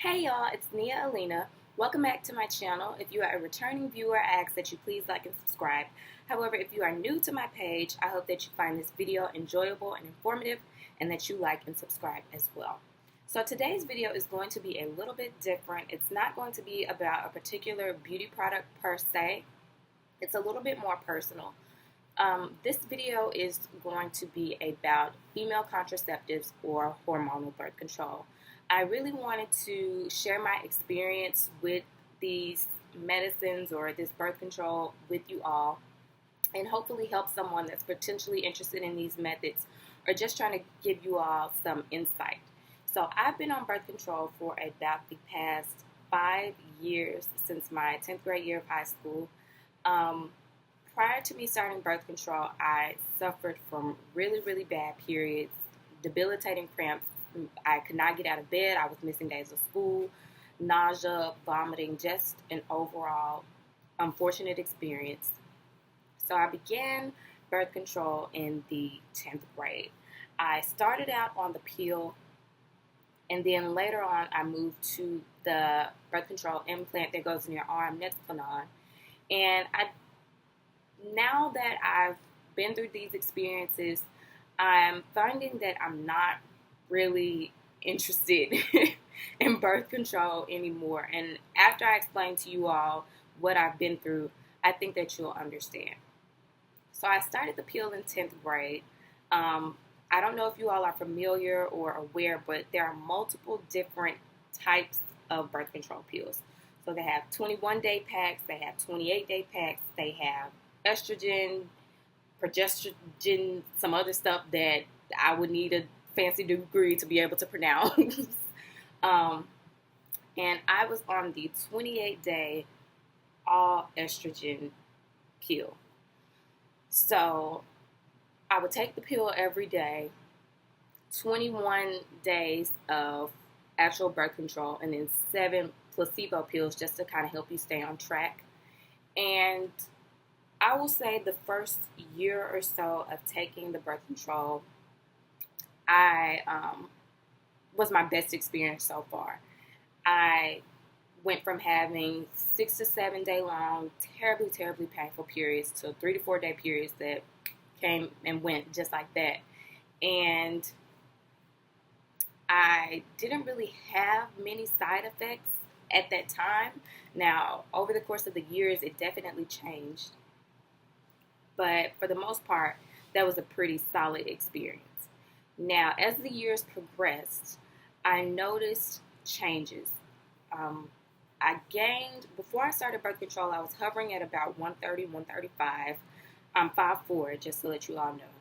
Hey y'all, it's NiaAlena. Welcome back to my channel. If you are a returning viewer, I ask that you please like and subscribe. However, if you are new to my page, I hope that you find this video enjoyable and informative and that you like and subscribe as well. So today's video is going to be a little bit different. It's not going to be about a particular beauty product per se. It's a little bit more personal. This video is going to be about female contraceptives or hormonal birth control. I really wanted to share my experience with these medicines or this birth control with you all and hopefully help someone that's potentially interested in these methods or just trying to give you all some insight. So I've been on birth control for about the past 5 years since my 10th grade year of high school. Prior to me starting birth control, I suffered from really bad periods, debilitating cramps. I could not get out of bed. I was missing days of school, nausea, vomiting, just an overall unfortunate experience. So I began birth control in the 10th grade. I started out on the pill, and then later on I moved to the birth control implant that goes in your arm, Nexplanon. And now that I've been through these experiences, I'm finding that I'm not really interested in birth control anymore. And after I explain to you all what I've been through, I think that you'll understand. So I started the pill in 10th grade. I don't know if you all are familiar or aware, but there are multiple different types of birth control pills. So they have 21-day packs, they have 28-day packs, they have estrogen, progesterone, some other stuff that I would need a fancy degree to be able to pronounce. And I was on the 28-day all estrogen pill. So I would take the pill every day, 21 days of actual birth control, and then 7 placebo pills just to kind of help you stay on track. And I will say the first year or so of taking the birth control, was my best experience so far. I went from having 6 to 7 day long, terribly painful periods to 3 to 4 day periods that came and went just like that. And I didn't really have many side effects at that time. Now, over the course of the years, it definitely changed. But for the most part, that was a pretty solid experience. Now, as the years progressed, I noticed changes. I gained, before I started birth control, I was hovering at about 130, 135. I'm 5'4", just to let you all know.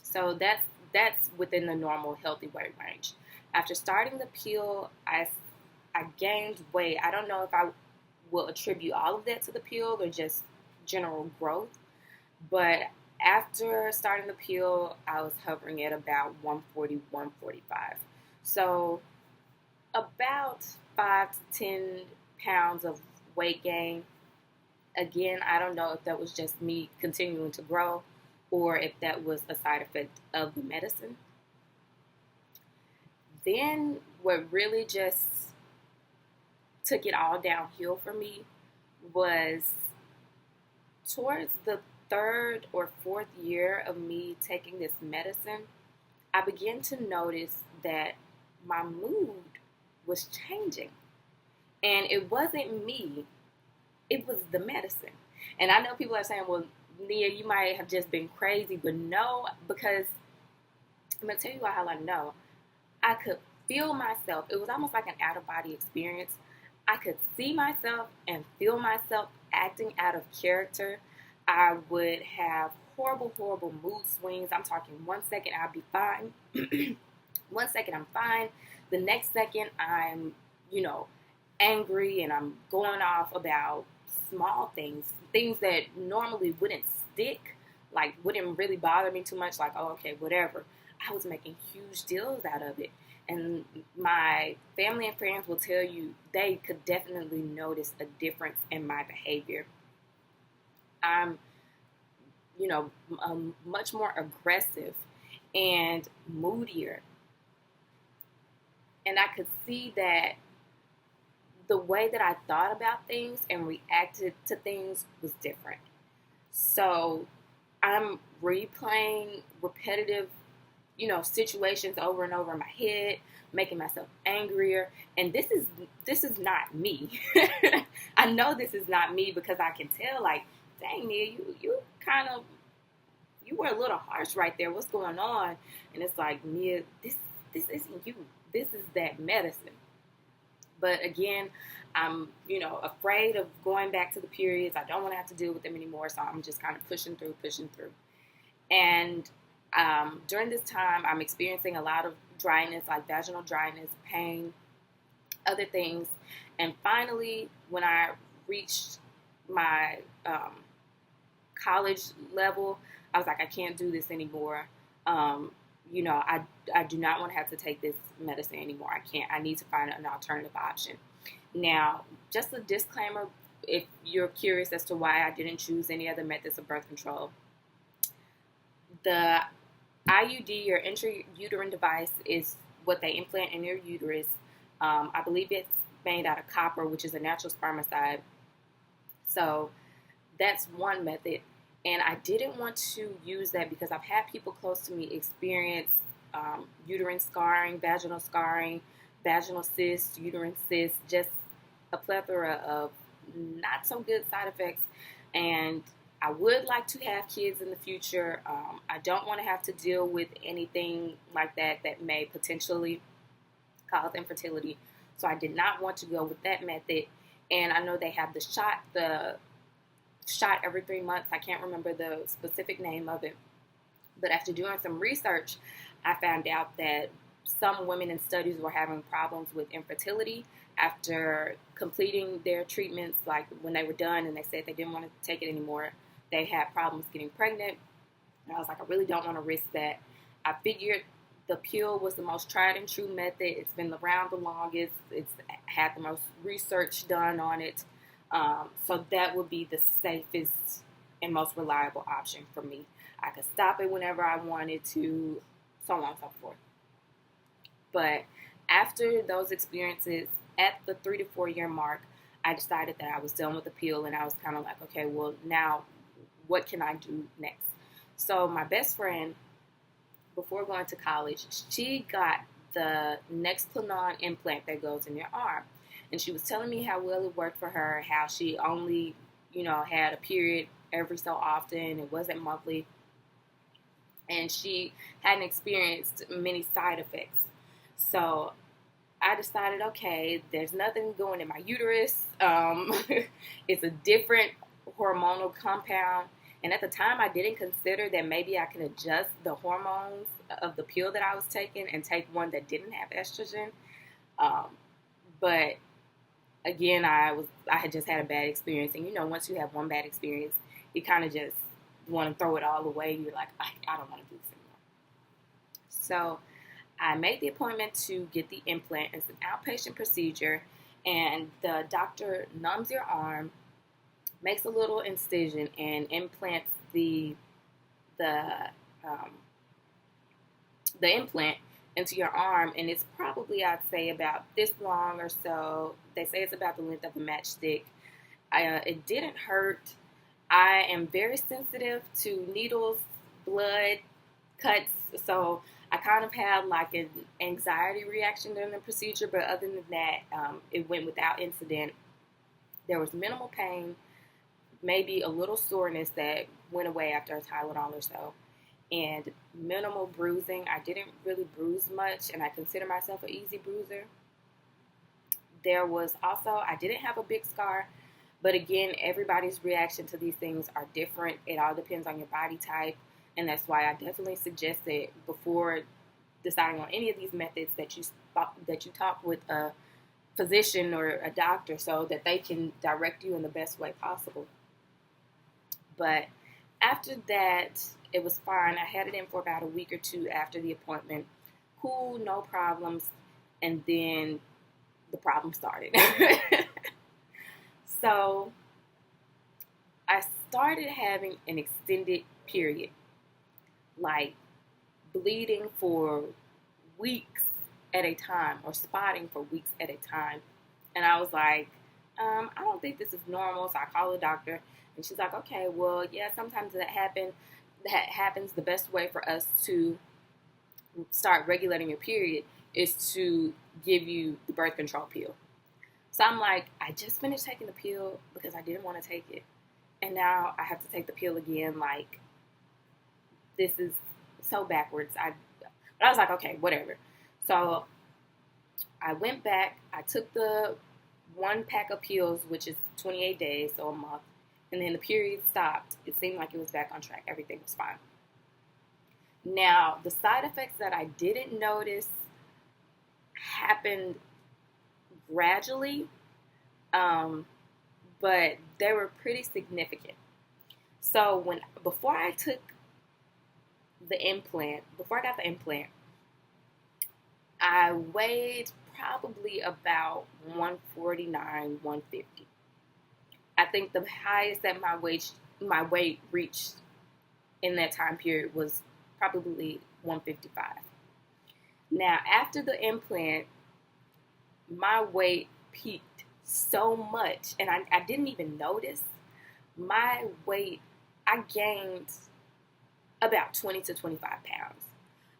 So that's within the normal healthy weight range. After starting the pill, I gained weight. I don't know if I will attribute all of that to the pill or just general growth. But after starting the pill, I was hovering at about 140, 145. So about 5 to 10 pounds of weight gain. Again, I don't know if that was just me continuing to grow or if that was a side effect of the medicine. Then what really just took it all downhill for me was towards the 3rd or 4th year of me taking this medicine, I began to notice that my mood was changing. And it wasn't me, it was the medicine. And I know people are saying, well, Nia, you might have just been crazy, but no, because I'm going to tell you how I know. I could feel myself. It was almost like an out-of-body experience. I could see myself and feel myself acting out of character. I would have horrible mood swings. I'm talking 1 second I'll be fine. 1 second I'm fine. The next second I'm, angry and I'm going off about small things that normally wouldn't stick, like wouldn't really bother me too much, like, oh, okay, whatever. I was making huge deals out of it. And my family and friends will tell you they could definitely notice a difference in my behavior. I'm, much more aggressive and moodier. And I could see that the way that I thought about things and reacted to things was different. So I'm replaying repetitive, situations over and over in my head, making myself angrier. And this is not me. I know this is not me because I can tell, like, dang, Nia, you kind of, you were a little harsh right there. What's going on? And it's like, Nia, this isn't you. This is that medicine. But again, I'm, afraid of going back to the periods. I don't want to have to deal with them anymore. So I'm just kind of pushing through. And during this time, I'm experiencing a lot of dryness, like vaginal dryness, pain, other things. And finally, when I reached my college level, I was like, I can't do this anymore. I do not want to have to take this medicine anymore. I can't. I need to find an alternative option. Now, just a disclaimer, if you're curious as to why I didn't choose any other methods of birth control, the IUD, or intrauterine device, is what they implant in your uterus. I believe it's made out of copper, which is a natural spermicide. So that's one method. And I didn't want to use that because I've had people close to me experience uterine scarring, vaginal cysts, uterine cysts, just a plethora of not so good side effects. And I would like to have kids in the future. I don't want to have to deal with anything like that may potentially cause infertility. So I did not want to go with that method. And I know they have the shot every 3 months. I can't remember the specific name of it. But after doing some research, I found out that some women in studies were having problems with infertility after completing their treatments. Like when they were done and they said they didn't want to take it anymore, they had problems getting pregnant. And I was like, I really don't want to risk that. I figured the pill was the most tried and true method. It's been around the longest. It's had the most research done on it. So that would be the safest and most reliable option for me. I could stop it whenever I wanted to, so on and so forth. But after those experiences, at the 3 to 4 year mark, I decided that I was done with the pill, and I was kind of like, okay, well, now what can I do next? So my best friend, before going to college, she got the Nexplanon implant that goes in your arm. And she was telling me how well it worked for her, how she only, had a period every so often. It wasn't monthly. And she hadn't experienced many side effects. So I decided, okay, there's nothing going in my uterus. It's a different hormonal compound. And at the time, I didn't consider that maybe I could adjust the hormones of the pill that I was taking and take one that didn't have estrogen. But again, I had just had a bad experience. And, once you have one bad experience, you kind of just want to throw it all away. You're like, I don't want to do this anymore. So I made the appointment to get the implant. It's an outpatient procedure, and the doctor numbs your arm, makes a little incision, and implants the implant into your arm. And it's probably, I'd say, about this long or so. They say it's about the length of a matchstick. It didn't hurt. I am very sensitive to needles, blood, cuts, so I kind of had like an anxiety reaction during the procedure, but other than that, it went without incident. There was minimal pain, maybe a little soreness that went away after a Tylenol or so, and minimal bruising. I didn't really bruise much, and I consider myself an easy bruiser. There was also, I didn't have a big scar, but again, everybody's reaction to these things are different. It all depends on your body type, and that's why I definitely suggest that before deciding on any of these methods that you talk with a physician or a doctor so that they can direct you in the best way possible. But after that, it was fine. I had it in for about a week or two after the appointment. Cool, no problems. And then the problem started. So I started having an extended period, like bleeding for weeks at a time or spotting for weeks at a time. And I was like, I don't think this is normal. So I called the doctor, and she's like, okay, well, yeah, sometimes that happens. The best way for us to start regulating your period is to give you the birth control pill. So I'm like, I just finished taking the pill because I didn't want to take it. And now I have to take the pill again. Like, this is so backwards. But I was like, okay, whatever. So I went back. I took the one pack of pills, which is 28 days, so a month. And then the period stopped. It seemed like it was back on track. Everything was fine. Now, the side effects that I didn't notice happened gradually, but they were pretty significant. So before I got the implant, I weighed probably about 149, 150. I think the highest that my weight reached in that time period was probably 155. Now, after the implant, my weight peaked so much, and I didn't even notice. My weight, I gained about 20 to 25 pounds.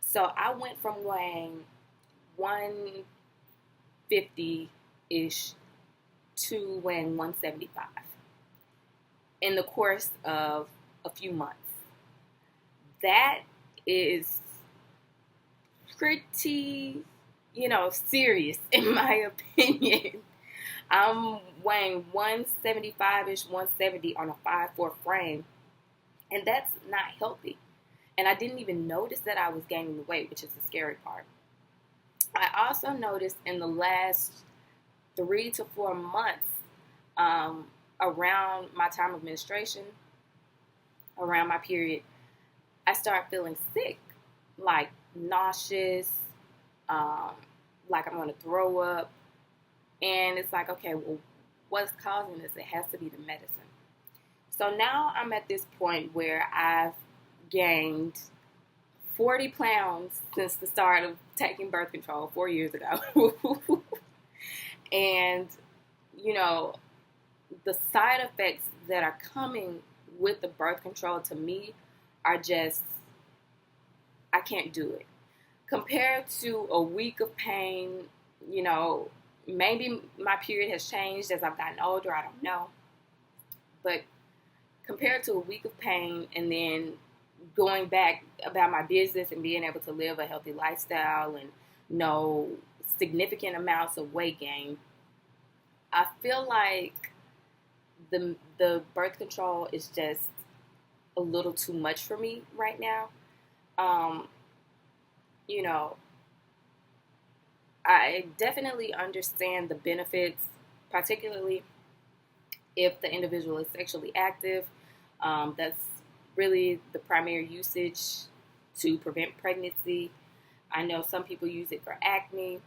So I went from weighing 150-ish to weighing 175 in the course of a few months. That is pretty, serious in my opinion. I'm weighing 175-ish, 170 on a 5'4" frame, and that's not healthy. And I didn't even notice that I was gaining the weight, which is the scary part. I also noticed in the last 3 to 4 months, around my time of menstruation, around my period, I start feeling sick, like nauseous, like I'm going to throw up. And it's like, okay, well, what's causing this? It has to be the medicine. So now I'm at this point where I've gained 40 pounds since the start of taking birth control 4 years ago. And, the side effects that are coming with the birth control to me are just, I can't do it. Compared to a week of pain, maybe my period has changed as I've gotten older, I don't know. But compared to a week of pain and then going back about my business and being able to live a healthy lifestyle and no significant amounts of weight gain, I feel like the birth control is just a little too much for me right now. I definitely understand the benefits, particularly if the individual is sexually active. That's really the primary usage to prevent pregnancy. I know some people use it for acne.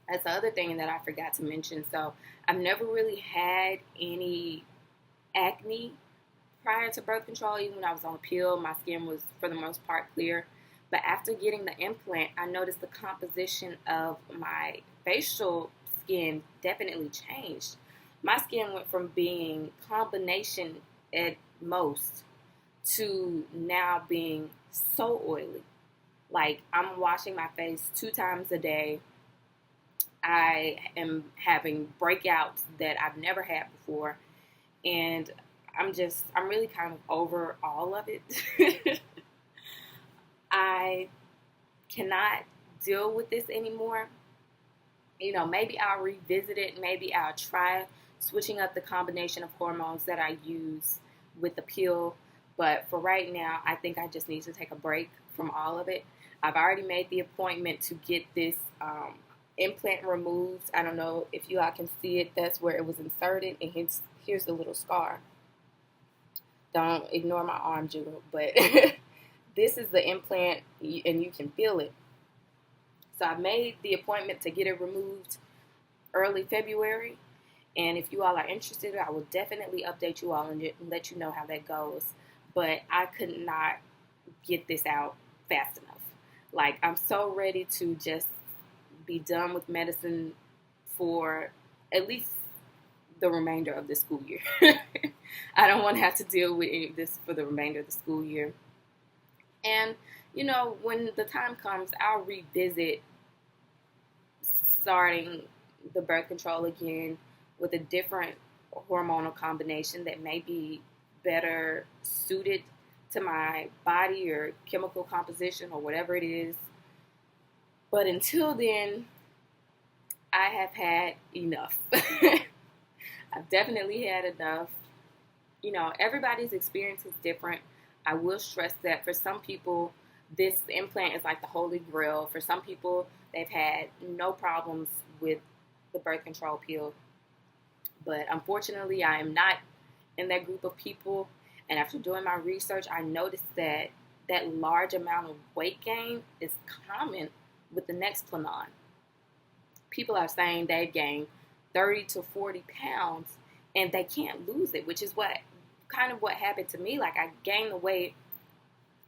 That's the other thing that I forgot to mention. So I've never really had any acne prior to birth control. Even when I was on a pill, my skin was, for the most part, clear. But after getting the implant, I noticed the composition of my facial skin definitely changed. My skin went from being combination at most to now being so oily. Like, I'm washing my face 2 times a day. I am having breakouts that I've never had before. And I'm really kind of over all of it. I cannot deal with this anymore. Maybe I'll revisit it. Maybe I'll try switching up the combination of hormones that I use with the pill. But for right now, I think I just need to take a break from all of it. I've already made the appointment to get this implant removed. I don't know if you all can see it. That's where it was inserted. And here's the little scar. Don't ignore my arm jiggle. But this is the implant, and you can feel it. So I made the appointment to get it removed early February. And if you all are interested, I will definitely update you all and let you know how that goes. But I could not get this out fast enough. I'm so ready to just be done with medicine for at least the remainder of the school year. I don't want to have to deal with any of this for the remainder of the school year. And, when the time comes, I'll revisit starting the birth control again with a different hormonal combination that may be better suited to my body or chemical composition or whatever it is. But until then, I have had enough. I've definitely had enough. Everybody's experience is different. I will stress that for some people, this implant is like the holy grail. For some people, they've had no problems with the birth control pill. But unfortunately, I am not in that group of people. And after doing my research, I noticed that large amount of weight gain is common with the Nexplanon. People are saying they've gained 30 to 40 pounds and they can't lose it, which is what happened to me. Like, I gained the weight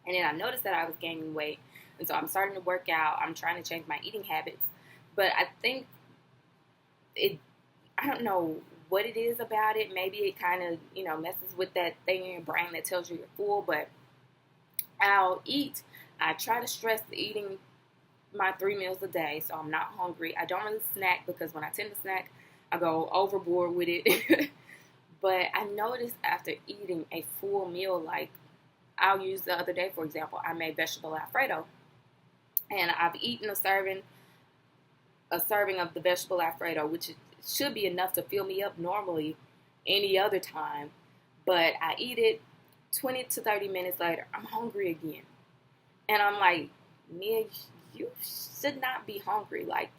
and then I noticed that I was gaining weight. And so I'm starting to work out. I'm trying to change my eating habits. But I think I don't know what it is about it. Maybe it kind of, messes with that thing in your brain that tells you you're full. But I'll eat. I try to stress eating my 3 meals a day so I'm not hungry. I don't really snack because when I tend to snack, I go overboard with it. But I noticed after eating a full meal, like I'll use the other day, for example, I made vegetable Alfredo. And I've eaten a serving of the vegetable Alfredo, which should be enough to fill me up normally any other time. But I eat it 20 to 30 minutes later, I'm hungry again. And I'm like, Nia, you should not be hungry. Like,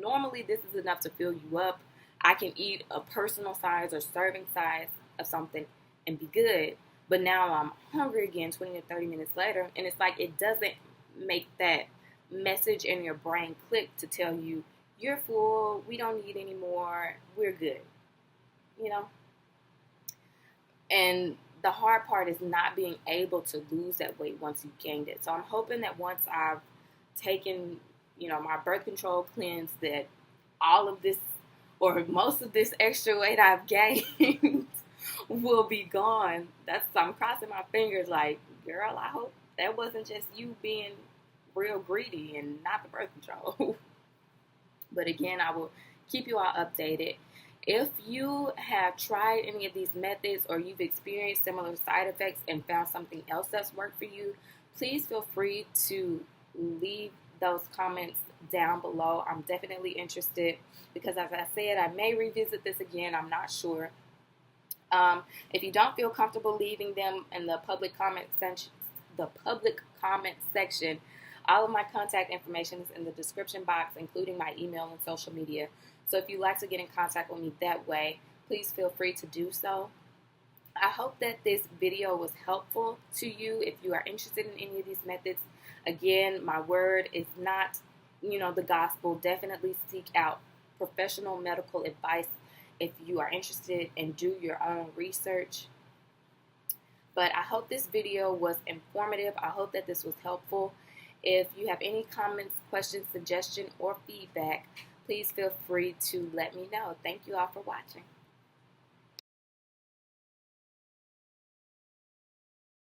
normally this is enough to fill you up. I can eat a personal size or serving size of something and be good. But now I'm hungry again 20 to 30 minutes later. And it's like it doesn't make that message in your brain click to tell you, you're full, we don't need any more, we're good. And the hard part is not being able to lose that weight once you've gained it. So I'm hoping that once I've taken, my birth control cleanse, that all of this or most of this extra weight I've gained will be gone. I'm crossing my fingers like, girl, I hope that wasn't just you being real greedy and not the birth control. But again, I will keep you all updated. If you have tried any of these methods or you've experienced similar side effects and found something else that's worked for you, please feel free to leave those comments down below. I'm definitely interested because, as I said, I may revisit this again. I'm not sure. If you don't feel comfortable leaving them in the public comment section, all of my contact information is in the description box, including my email and social media. So if you'd like to get in contact with me that way, please feel free to do so. I hope that this video was helpful to you if you are interested in any of these methods. Again, my word is not, the gospel. Definitely seek out professional medical advice if you are interested, and do your own research. But I hope this video was informative. I hope that this was helpful. If you have any comments, questions, suggestions, or feedback, please feel free to let me know. Thank you all for watching.